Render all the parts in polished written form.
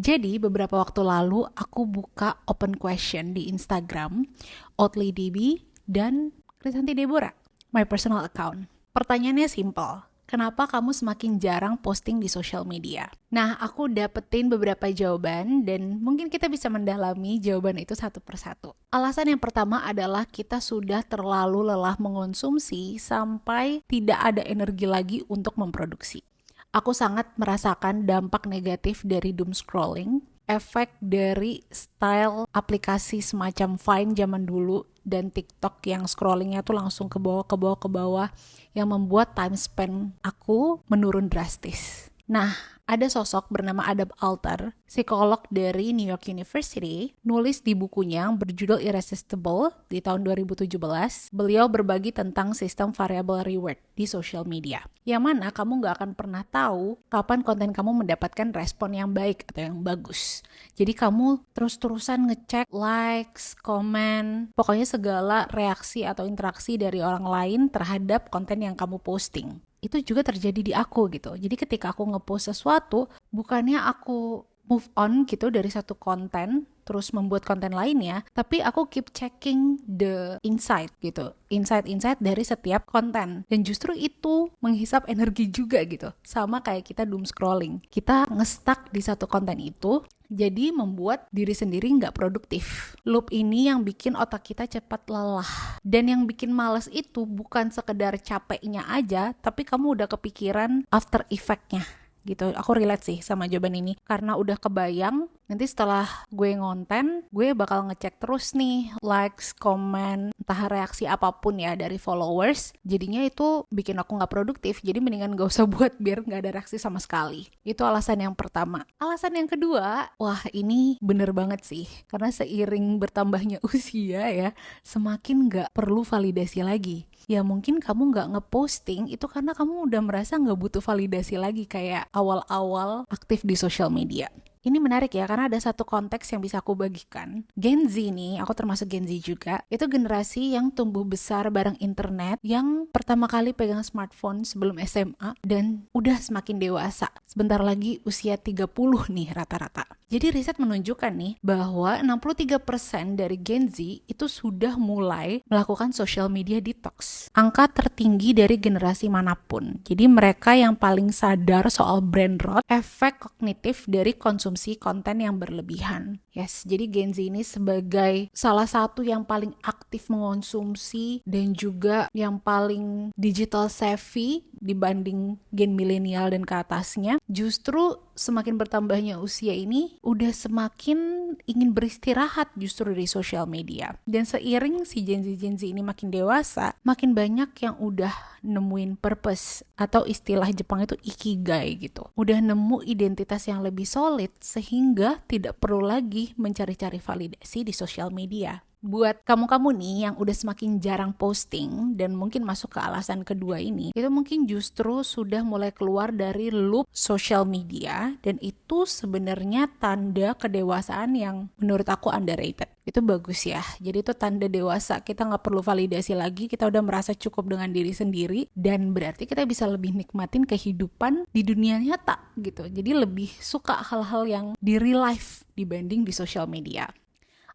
Jadi beberapa waktu lalu aku buka open question di Instagram, OatlyDB dan Krisanti Deborah, my personal account. Pertanyaannya simple, kenapa kamu semakin jarang posting di social media? Nah, aku dapetin beberapa jawaban dan mungkin kita bisa mendalami jawaban itu satu persatu. Alasan yang pertama adalah kita sudah terlalu lelah mengonsumsi sampai tidak ada energi lagi untuk memproduksi. Aku sangat merasakan dampak negatif dari doom scrolling, efek dari style aplikasi semacam Vine zaman dulu dan TikTok yang scrollingnya tuh langsung ke bawah yang membuat time spend aku menurun drastis. Nah, ada sosok bernama Adam Alter, psikolog dari New York University, nulis di bukunya yang berjudul Irresistible di tahun 2017. Beliau berbagi tentang sistem variable reward di social media, yang mana kamu gak akan pernah tahu kapan konten kamu mendapatkan respon yang baik atau yang bagus. Jadi kamu terus-terusan ngecek likes, komen, pokoknya segala reaksi atau interaksi dari orang lain terhadap konten yang kamu posting. Itu juga terjadi di aku gitu. Jadi ketika aku ngepost sesuatu, bukannya aku move on gitu dari satu konten, terus membuat konten lainnya, tapi aku keep checking the insight gitu. Insight dari setiap konten. Dan justru itu menghisap energi juga gitu. Sama kayak kita doom scrolling. Kita nge-stuck di satu konten itu, jadi membuat diri sendiri nggak produktif. Loop ini yang bikin otak kita cepat lelah. Dan yang bikin males itu bukan sekedar capeknya aja, tapi kamu udah kepikiran after effect-nya gitu. Aku relate sih sama jawaban ini karena udah kebayang nanti setelah gue ngonten, gue bakal ngecek terus nih likes, komen, entah reaksi apapun ya dari followers. Jadinya itu bikin aku gak produktif, jadi mendingan gak usah buat biar gak ada reaksi sama sekali. Itu alasan yang pertama. Alasan yang kedua, wah ini bener banget sih, karena seiring bertambahnya usia ya, semakin gak perlu validasi lagi. Ya mungkin kamu gak ngeposting itu karena kamu udah merasa gak butuh validasi lagi kayak awal-awal aktif di social media. Ini menarik ya, karena ada satu konteks yang bisa aku bagikan. Gen Z nih, aku termasuk Gen Z juga, itu generasi yang tumbuh besar bareng internet, yang pertama kali pegang smartphone sebelum SMA, dan udah semakin dewasa. Sebentar lagi usia 30 nih rata-rata. Jadi riset menunjukkan nih, bahwa 63% dari Gen Z itu sudah mulai melakukan social media detox. Angka tertinggi dari generasi manapun. Jadi mereka yang paling sadar soal brain rot, efek kognitif dari konsumsi konten yang berlebihan. Yes, jadi Gen Z ini sebagai salah satu yang paling aktif mengonsumsi dan juga yang paling digital savvy dibanding gen milenial dan ke atasnya, justru semakin bertambahnya usia ini udah semakin ingin beristirahat justru dari sosial media. Dan seiring si Gen Z ini makin dewasa, makin banyak yang udah nemuin purpose atau istilah Jepang itu ikigai gitu. Udah nemu identitas yang lebih solid sehingga tidak perlu lagi mencari-cari validasi di sosial media. Buat kamu-kamu nih yang udah semakin jarang posting dan mungkin masuk ke alasan kedua ini, itu mungkin justru sudah mulai keluar dari loop social media, dan itu sebenarnya tanda kedewasaan yang menurut aku underrated. Itu bagus ya, jadi itu tanda dewasa, kita gak perlu validasi lagi, kita udah merasa cukup dengan diri sendiri, dan berarti kita bisa lebih nikmatin kehidupan di dunia nyata gitu. Jadi lebih suka hal-hal yang di real life dibanding di social media.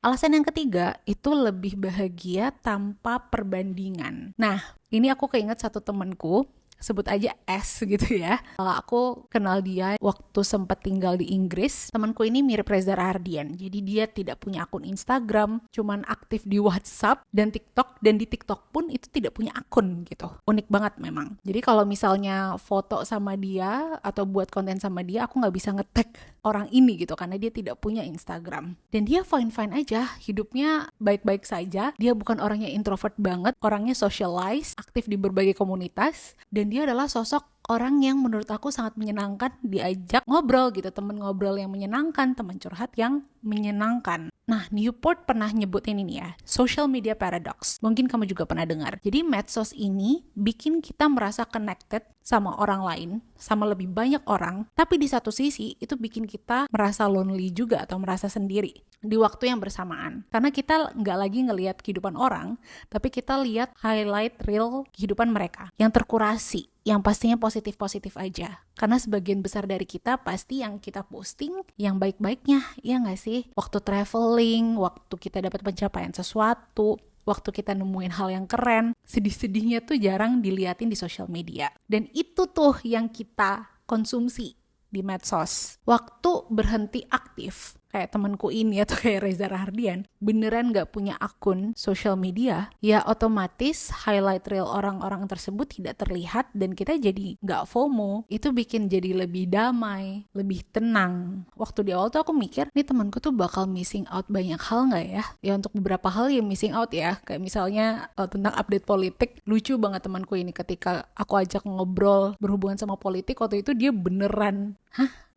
Alasan yang ketiga, itu lebih bahagia tanpa perbandingan. Nah, ini aku keinget satu temanku, sebut aja S gitu ya. Aku kenal dia waktu sempat tinggal di Inggris. Temanku ini mirip Reza Rahardian. Jadi dia tidak punya akun Instagram, cuman aktif di WhatsApp dan TikTok, dan di TikTok pun itu tidak punya akun gitu. Unik banget memang. Jadi kalau misalnya foto sama dia atau buat konten sama dia, aku nggak bisa nge-tag orang ini gitu karena dia tidak punya Instagram. Dan dia fine-fine aja, hidupnya baik-baik saja. Dia bukan orang yang introvert banget, orangnya socialize, aktif di berbagai komunitas, dan dia adalah sosok orang yang menurut aku sangat menyenangkan diajak ngobrol gitu, temen ngobrol yang menyenangkan, teman curhat yang menyenangkan. Nah, Newport pernah nyebut ini nih ya, social media paradox. Mungkin kamu juga pernah dengar. Jadi medsos ini bikin kita merasa connected sama orang lain, sama lebih banyak orang, tapi di satu sisi itu bikin kita merasa lonely juga atau merasa sendiri di waktu yang bersamaan. Karena kita nggak lagi ngelihat kehidupan orang, tapi kita lihat highlight reel kehidupan mereka yang terkurasi, yang pastinya positif-positif aja. Karena sebagian besar dari kita pasti yang kita posting yang baik-baiknya, ya nggak sih? Waktu traveling, waktu kita dapat pencapaian sesuatu, waktu kita nemuin hal yang keren, sedih-sedihnya tuh jarang diliatin di sosial media. Dan itu tuh yang kita konsumsi di medsos. Waktu berhenti aktif, kayak temanku ini atau kayak Reza Rahardian, beneran gak punya akun social media, ya otomatis highlight reel orang-orang tersebut tidak terlihat dan kita jadi gak FOMO. Itu bikin jadi lebih damai, lebih tenang. Waktu di awal tuh aku mikir, nih temanku tuh bakal missing out banyak hal gak ya? Ya untuk beberapa hal yang missing out ya, kayak misalnya tentang update politik. Lucu banget temanku ini ketika aku ajak ngobrol berhubungan sama politik, waktu itu dia beneran,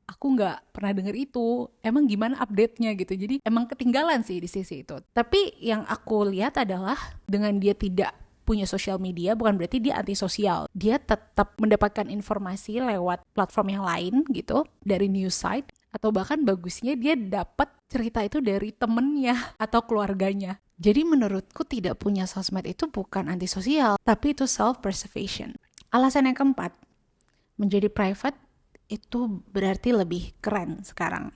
aku nggak pernah denger itu, emang gimana update-nya gitu. Jadi emang ketinggalan sih di sisi itu. Tapi yang aku lihat adalah dengan dia tidak punya sosial media bukan berarti dia antisosial. Dia tetap mendapatkan informasi lewat platform yang lain gitu, dari news site, atau bahkan bagusnya dia dapat cerita itu dari temennya atau keluarganya. Jadi menurutku tidak punya sosmed itu bukan antisosial, tapi itu self-preservation. Alasan yang keempat, menjadi private itu berarti lebih keren sekarang.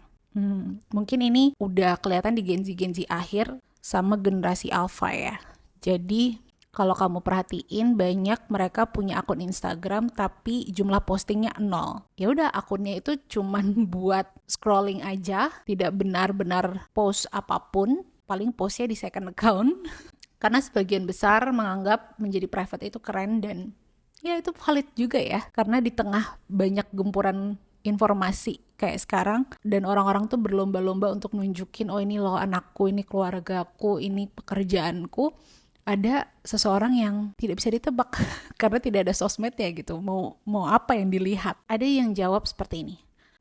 Mungkin ini udah kelihatan di Gen Z akhir sama generasi Alpha ya. Jadi kalau kamu perhatiin banyak mereka punya akun Instagram tapi jumlah postingnya 0. Ya udah akunnya itu cuman buat scrolling aja, tidak benar-benar post apapun, paling postnya di second account. Karena sebagian besar menganggap menjadi private itu keren dan ya itu valid juga ya, karena di tengah banyak gempuran informasi kayak sekarang dan orang-orang tuh berlomba-lomba untuk nunjukin, oh ini loh anakku, ini keluargaku, ini pekerjaanku, ada seseorang yang tidak bisa ditebak karena tidak ada sosmednya gitu, mau apa yang dilihat. Ada yang jawab seperti ini,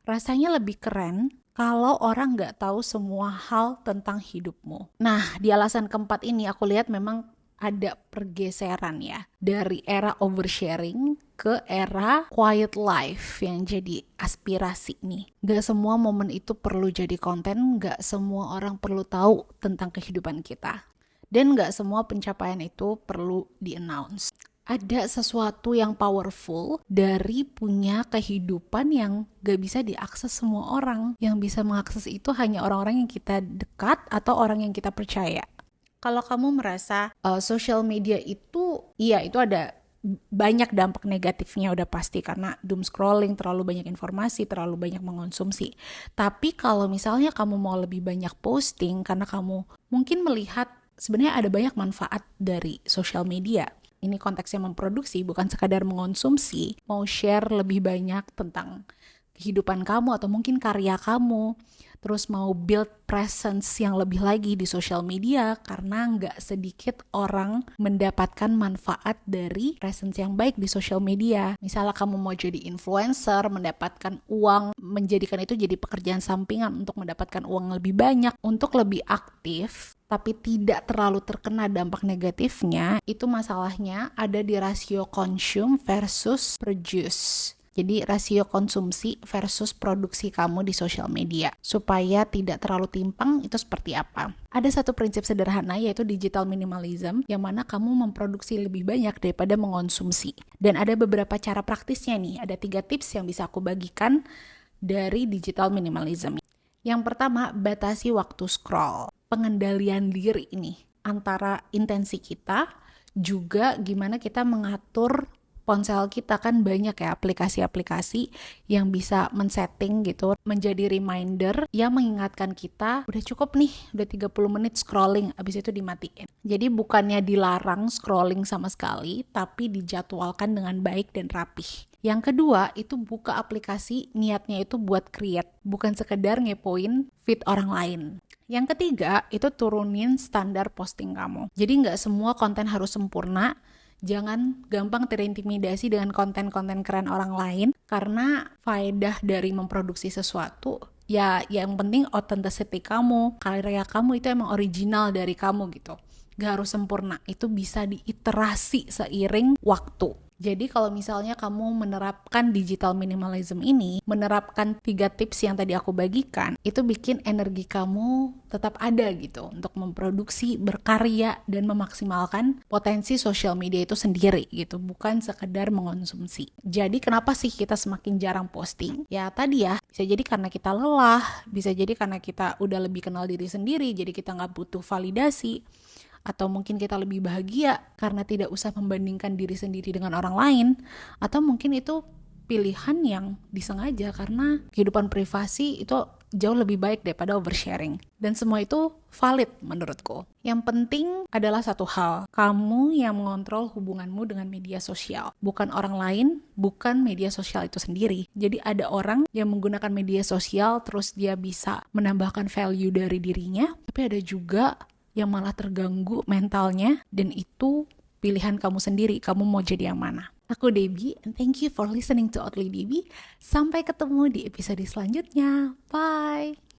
rasanya lebih keren kalau orang nggak tahu semua hal tentang hidupmu. Nah di alasan keempat ini aku lihat memang ada pergeseran ya dari era oversharing ke era quiet life yang jadi aspirasi nih. Gak semua momen itu perlu jadi konten, gak semua orang perlu tahu tentang kehidupan kita. Dan gak semua pencapaian itu perlu di-announce. Ada sesuatu yang powerful dari punya kehidupan yang gak bisa diakses semua orang. Yang bisa mengakses itu hanya orang-orang yang kita dekat atau orang yang kita percaya. Kalau kamu merasa social media itu, iya itu ada banyak dampak negatifnya udah pasti karena doom scrolling, terlalu banyak informasi, terlalu banyak mengonsumsi. Tapi kalau misalnya kamu mau lebih banyak posting karena kamu mungkin melihat sebenarnya ada banyak manfaat dari social media. Ini konteksnya memproduksi, bukan sekadar mengonsumsi, mau share lebih banyak tentang kehidupan kamu atau mungkin karya kamu. Terus mau build presence yang lebih lagi di social media karena nggak sedikit orang mendapatkan manfaat dari presence yang baik di social media. Misalnya kamu mau jadi influencer, mendapatkan uang, menjadikan itu jadi pekerjaan sampingan untuk mendapatkan uang lebih banyak, untuk lebih aktif, tapi tidak terlalu terkena dampak negatifnya, itu masalahnya ada di rasio consume versus produce. Jadi rasio konsumsi versus produksi kamu di sosial media. Supaya tidak terlalu timpang itu seperti apa? Ada satu prinsip sederhana yaitu digital minimalism yang mana kamu memproduksi lebih banyak daripada mengonsumsi. Dan ada beberapa cara praktisnya nih. Ada 3 tips yang bisa aku bagikan dari digital minimalism. Yang pertama, batasi waktu scroll. Pengendalian diri ini antara intensi kita juga gimana kita mengatur ponsel kita. Kan banyak ya aplikasi-aplikasi yang bisa men-setting gitu menjadi reminder yang mengingatkan kita udah cukup nih, udah 30 menit scrolling, abis itu dimatiin. Jadi bukannya dilarang scrolling sama sekali, tapi dijadwalkan dengan baik dan rapih. Yang kedua itu buka aplikasi niatnya itu buat create, bukan sekedar ngepoin feed orang lain. Yang ketiga itu turunin standar posting kamu. Jadi nggak semua konten harus sempurna. Jangan gampang terintimidasi dengan konten-konten keren orang lain, karena faedah dari memproduksi sesuatu ya yang penting authenticity kamu, karya kamu itu emang original dari kamu gitu. Gak harus sempurna, itu bisa diiterasi seiring waktu. Jadi kalau misalnya kamu menerapkan digital minimalism ini, menerapkan 3 tips yang tadi aku bagikan, itu bikin energi kamu tetap ada gitu untuk memproduksi, berkarya, dan memaksimalkan potensi sosial media itu sendiri gitu, bukan sekedar mengonsumsi. Jadi kenapa sih kita semakin jarang posting? Ya tadi ya, bisa jadi karena kita lelah, bisa jadi karena kita udah lebih kenal diri sendiri, jadi kita nggak butuh validasi, atau mungkin kita lebih bahagia karena tidak usah membandingkan diri sendiri dengan orang lain, atau mungkin itu pilihan yang disengaja karena kehidupan privasi itu jauh lebih baik daripada oversharing. Dan semua itu valid menurutku. Yang penting adalah satu hal, kamu yang mengontrol hubunganmu dengan media sosial, bukan orang lain, bukan media sosial itu sendiri. Jadi ada orang yang menggunakan media sosial terus dia bisa menambahkan value dari dirinya, tapi ada juga yang malah terganggu mentalnya, dan itu pilihan kamu sendiri, kamu mau jadi yang mana. Aku Debbie, and thank you for listening to Oatly Debbie. Sampai ketemu di episode selanjutnya. Bye!